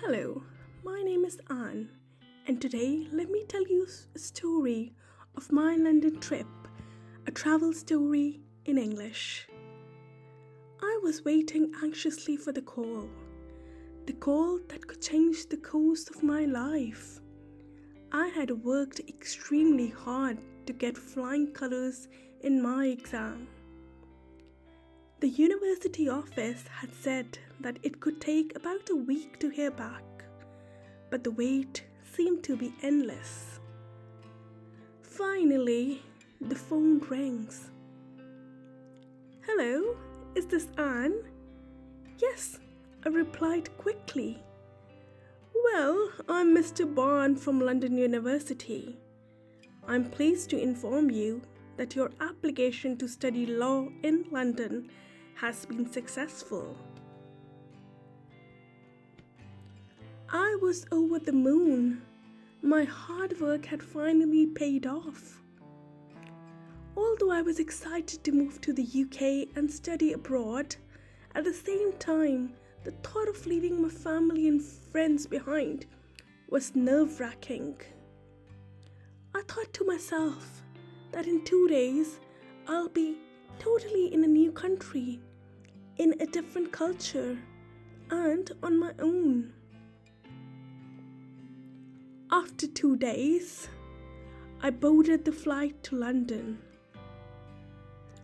Hello, my name is Anne, and today let me tell you a story of my London trip, a travel story in English. I was waiting anxiously for the call that could change the course of my life. I had worked extremely hard to get flying colours in my exam. The university office had said that it could take about a week to hear back, but the wait seemed to be endless. Finally, the phone rings. "Hello, is this Anne?" "Yes," I replied quickly. "Well, I'm Mr. Barn from London University. I'm pleased to inform you that your application to study law in London has been successful." I was over the moon. My hard work had finally paid off. Although I was excited to move to the UK and study abroad, at the same time, the thought of leaving my family and friends behind was nerve-wracking. I thought to myself that in 2 days, I'll be totally in a new country, in a different culture, and on my own. After 2 days, I boarded the flight to London.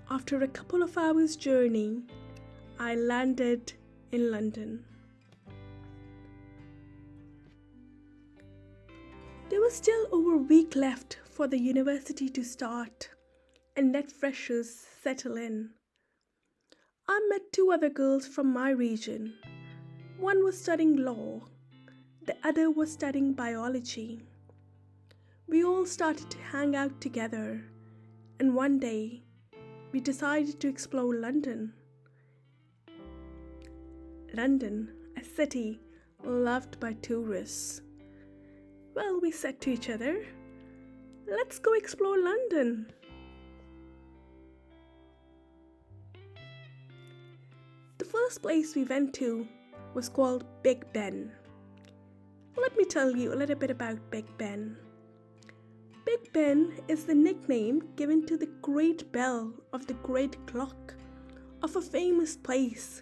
After a couple of hours' journey, I landed in London. There was still over a week left for the university to start and let freshers settle in. I met 2 other girls from my region. One was studying law, the other was studying biology. We all started to hang out together, and one day we decided to explore London. London, a city loved by tourists. Well, we said to each other, "Let's go explore London." The first place we went to was called Big Ben. Let me tell you a little bit about Big Ben. Big Ben is the nickname given to the great bell of the great clock of a famous place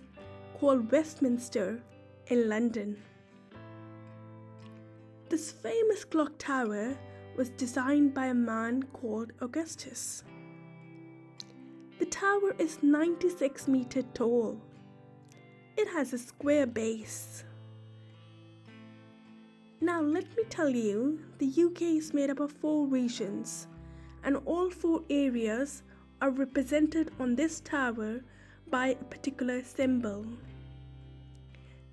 called Westminster in London. This famous clock tower was designed by a man called Augustus. The tower is 96 meters tall. It has a square base. Now let me tell you, the UK is made up of 4 regions, and all 4 areas are represented on this tower by a particular symbol.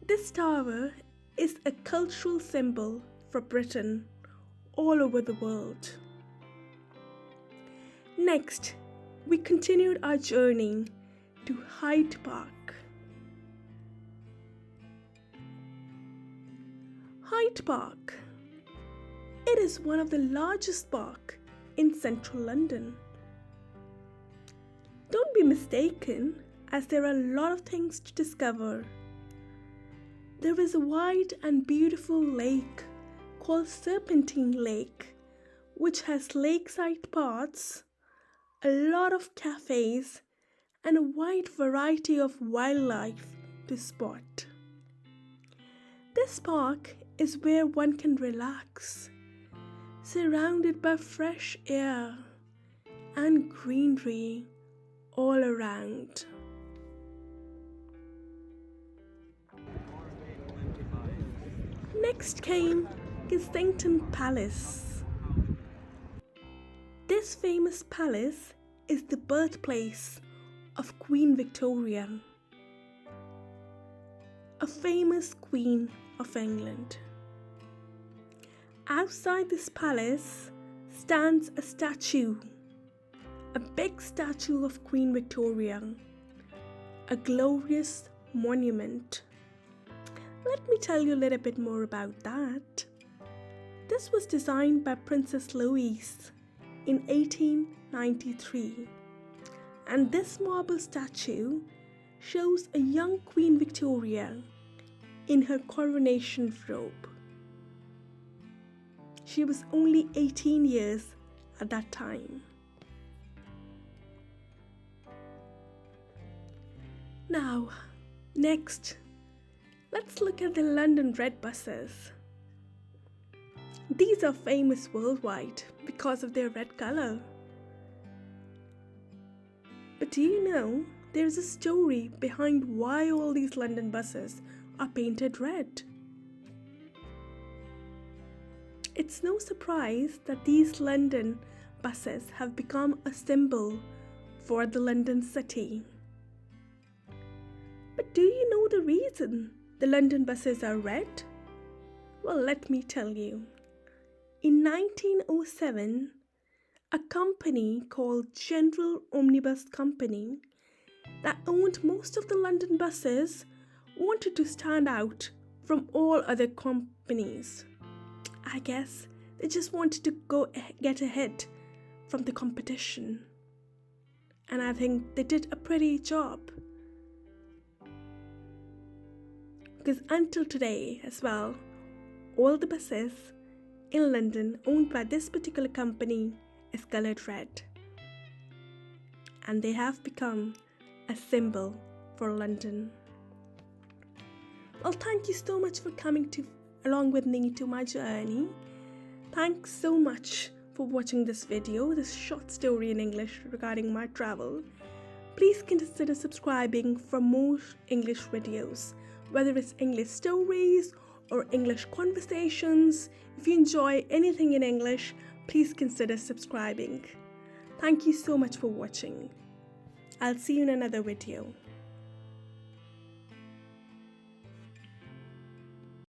This tower is a cultural symbol for Britain all over the world. Next, we continued our journey to Hyde Park. Hyde Park. It is one of the largest parks in central London. Don't be mistaken, as there are a lot of things to discover. There is a wide and beautiful lake called Serpentine Lake, which has lakeside paths, a lot of cafes, and a wide variety of wildlife to spot. This park is where one can relax, surrounded by fresh air and greenery all around. Next came Kensington Palace. This famous palace is the birthplace of Queen Victoria, a famous Queen of England. Outside this palace stands a statue, a big statue of Queen Victoria, a glorious monument. Let me tell you a little bit more about that. This was designed by Princess Louise in 1893, and this marble statue shows a young Queen Victoria in her coronation robe. She was only 18 years at that time. Now, next, let's look at the London red buses. These are famous worldwide because of their red color. But do you know there is a story behind why all these London buses are painted red? It's no surprise that these London buses have become a symbol for the London city. But do you know the reason the London buses are red? Well, let me tell you. In 1907, a company called General Omnibus Company that owned most of the London buses wanted to stand out from all other companies. I guess they just wanted to get ahead from the competition. And I think they did a pretty job. Because until today as well, all the buses in London owned by this particular company is colored red. And they have become a symbol for London. Well, thank you so much for coming along with me to my journey. Thanks so much for watching this video, this short story in English regarding my travel. Please consider subscribing for more English videos, whether it's English stories or English conversations. If you enjoy anything in English, please consider subscribing. Thank you so much for watching. I'll see you in another video.